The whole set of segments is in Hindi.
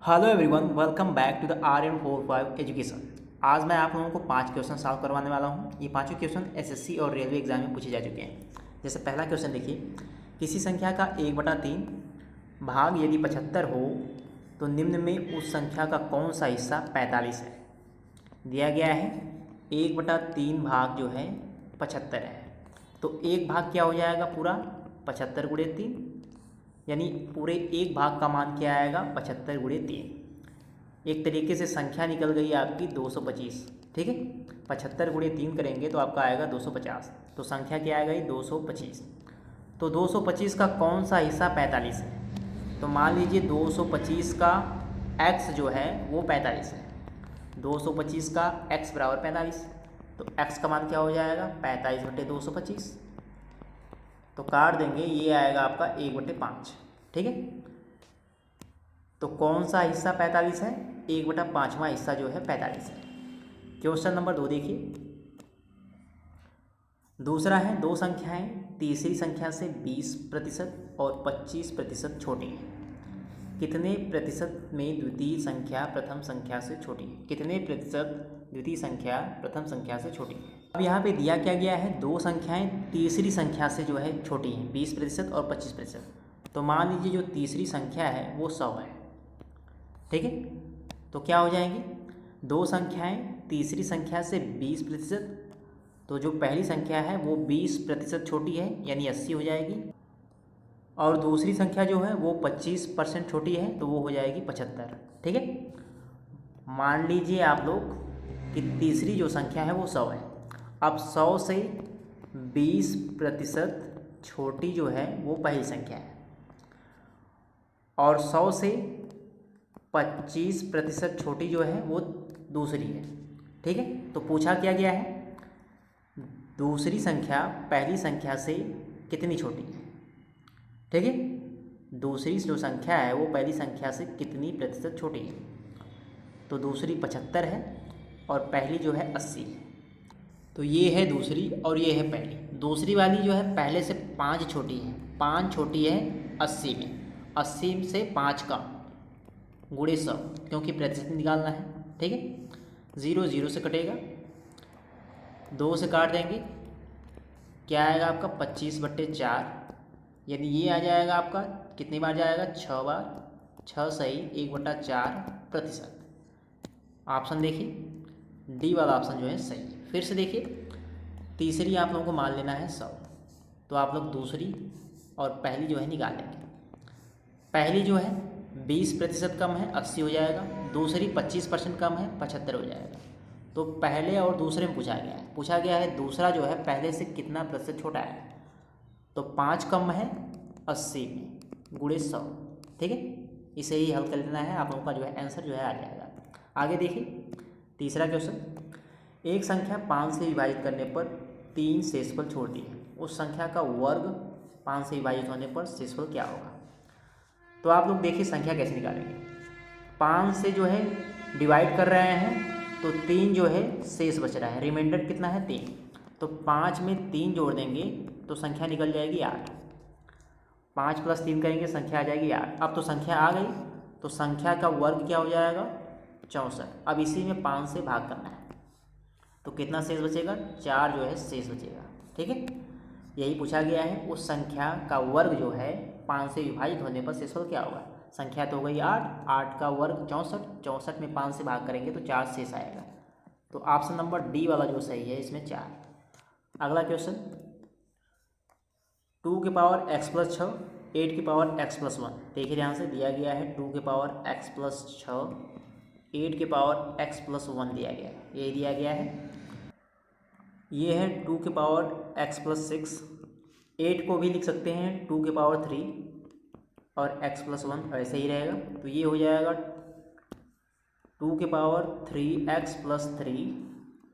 Hello everyone, welcome back to the RM45 education. आज मैं आप लोगों को 5 क्वेश्चन सॉल्व करवाने वाला हूँ। ये पांचों क्वेश्चन एसएससी और रेलवे एग्जाम में पूछे जा चुके हैं। जैसे पहला क्वेश्चन देखिए, किसी संख्या का 1/3 भाग यदि 75 हो तो निम्न में उस संख्या का कौन सा हिस्सा 45 है। दिया गया है 1/3 भाग जो है 75 है, तो एक भाग क्या हो जाएगा पूरा 75 गुणे 3, यानी पूरे एक भाग का मान क्या आएगा 75 गुणे 3। एक तरीके से संख्या निकल गई आपकी 225। ठीक है, 75 गुणे 3 करेंगे तो आपका आएगा 250। तो संख्या क्या आ गई 225। तो 225 का कौन सा हिस्सा 45 है। तो मान लीजिए 225 का x जो है वो 45 है। 225 का x बराबर 45, तो x का मान क्या हो जाएगा 45/225। तो काट देंगे, ये आएगा आपका 1/5। ठीक है, तो कौन सा हिस्सा 45 है, 1/5वां हिस्सा जो है 45 है। क्वेश्चन नंबर 2 देखिए, दूसरा है दो संख्याएं तीसरी संख्या से 20% और 25% छोटी हैं। कितने प्रतिशत में द्वितीय संख्या प्रथम संख्या से छोटी है। कितने प्रतिशत द्वितीय संख्या प्रथम संख्या से छोटी है। अब यहाँ पे दिया क्या गया है, दो संख्याएं तीसरी संख्या से जो है छोटी हैं, 20% और 25%। तो मान लीजिए जो तीसरी संख्या है वो 100 है। ठीक है, तो क्या हो जाएंगी, दो संख्याएं तीसरी संख्या से 20%, तो जो पहली संख्या है वो 20% छोटी है यानी 80 हो जाएगी, और दूसरी संख्या जो है वो 25% छोटी है तो वो हो जाएगी 75। ठीक है, मान लीजिए आप लोग कि तीसरी जो संख्या है वो 100 है। अब 100 से 20% छोटी जो है वो पहली संख्या है, और 100 से 25% छोटी जो है वो दूसरी है। ठीक है, तो पूछा क्या गया है, दूसरी संख्या पहली संख्या से कितनी छोटी है। ठीक है, दूसरी जो संख्या है वो पहली संख्या से कितनी प्रतिशत छोटी है। तो दूसरी 75 है और पहली जो है 80 है। तो ये है दूसरी और ये है पहली। दूसरी वाली जो है पहले से 5 छोटी है, 5 छोटी है 80 में, 80 से 5 कम, गुणे 100, क्योंकि प्रतिशत निकालना है। ठीक है, 0 0 से कटेगा, 2 से काट देंगे, क्या आएगा आपका 25/4, यानी ये आ जाएगा आपका कितनी बार जाएगा 6 बार, 6 सही 1/4%। ऑप्शन देखिए डी वाला ऑप्शन जो है सही है। फिर से देखिए, तीसरी आप लोगों को मान लेना है 100, तो आप लोग दूसरी और पहली जो है निकाल लेंगे। पहली जो है 20% कम है 80 हो जाएगा, दूसरी 25% कम है 75 हो जाएगा। तो पहले और दूसरे में पूछा गया है दूसरा जो है पहले से कितना प्रतिशत छोटा है। तो 5 कम है 80 में, गुणे 100। ठीक है, इसे ही हल कर लेना है, आप लोगों का जो है आंसर जो है आ जाएगा। आगे देखिए तीसरा क्वेश्चन, एक संख्या 5 से विभाजित करने पर 3 शेषफल छोड़ती है, उस संख्या का वर्ग 5 से विभाजित होने पर शेषफल क्या होगा। तो आप लोग देखिए संख्या कैसे निकालेंगे। 5 से जो है डिवाइड कर रहे हैं तो 3 जो है शेष बच रहा है, रिमाइंडर कितना है 3। तो 5 में 3 जोड़ देंगे तो संख्या निकल जाएगी 8। 5 + 3 करेंगे संख्या आ जाएगी 8। अब तो संख्या आ गई, तो संख्या का वर्ग क्या हो जाएगा 64। अब इसी में 5 से भाग करना है, तो कितना शेष बचेगा 4 जो है शेष बचेगा। ठीक है, यही पूछा गया है, उस संख्या का वर्ग जो है 5 से विभाजित होने पर शेषफल क्या होगा। संख्या तो हो गई 8, 8 का वर्ग 64, 64 में 5 से भाग करेंगे तो 4 शेष आएगा। तो ऑप्शन नंबर डी वाला जो सही है इसमें 4। अगला क्वेश्चन, 2x+6 8x+1। देखिए ध्यान से, दिया गया है 2x+6 8x+1 दिया गया है, यही दिया गया है। ये है 2x+6, 8 को भी लिख सकते हैं 2x3 और x+1 ऐसे ही रहेगा। तो ये हो जाएगा 2x3x+3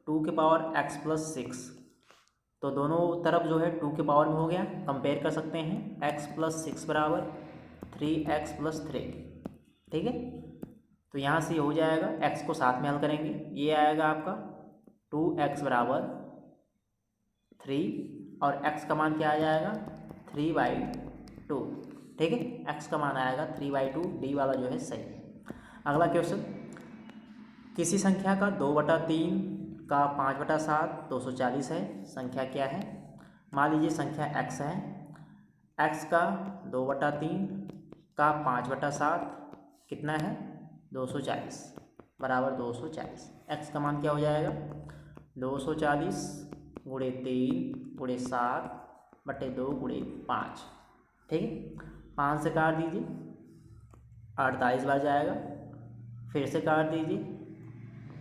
2x+6। तो दोनों तरफ जो है 2 के पावर में हो गया, कंपेयर कर सकते हैं x+6 बराबर 3x+3। ठीक है, तो यहाँ से हो जाएगा, x को साथ में हल करेंगे, ये आएगा आपका 2x बराबर 3 और x का मान क्या आ जाएगा 3/2। ठीक है, x का मान आएगा 3/2, डी वाला जो है सही है। अगला क्वेश्चन, किसी संख्या का 2/3 का 5/7 240 है, संख्या क्या है। मान लीजिए संख्या x है, x का 2/3 का 5/7 कितना है 240 बराबर 240। x का मान क्या हो जाएगा 240 गुणे 3 गुणे 7 बटे 2 गुणे 5। ठीक है, 5 से काट दीजिए 48 बार जाएगा, फिर से काट दीजिए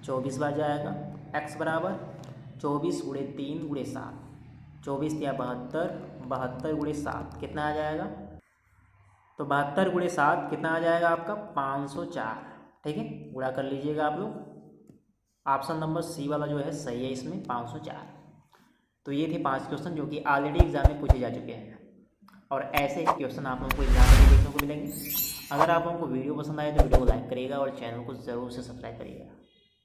24 बार जाएगा। x बराबर 24 गुणे 3 गुणे 7, 24 या 72, 72 गुणे 7 कितना आ जाएगा। तो 72 गुणे 7 कितना आ जाएगा आपका 504। ठीक है, गुणा कर लीजिएगा आप लोग। ऑप्शन नंबर सी वाला जो है सही है इसमें 504। तो ये थे 5 क्वेश्चन जो कि ऑलरेडी एग्जाम में पूछे जा चुके हैं और ऐसे ही क्वेश्चन आप लोगों को एग्जाम में देखने को मिलेंगे। अगर आप लोगों को वीडियो पसंद आए तो वीडियो को लाइक करिएगा और चैनल को ज़रूर से सब्सक्राइब करिएगा।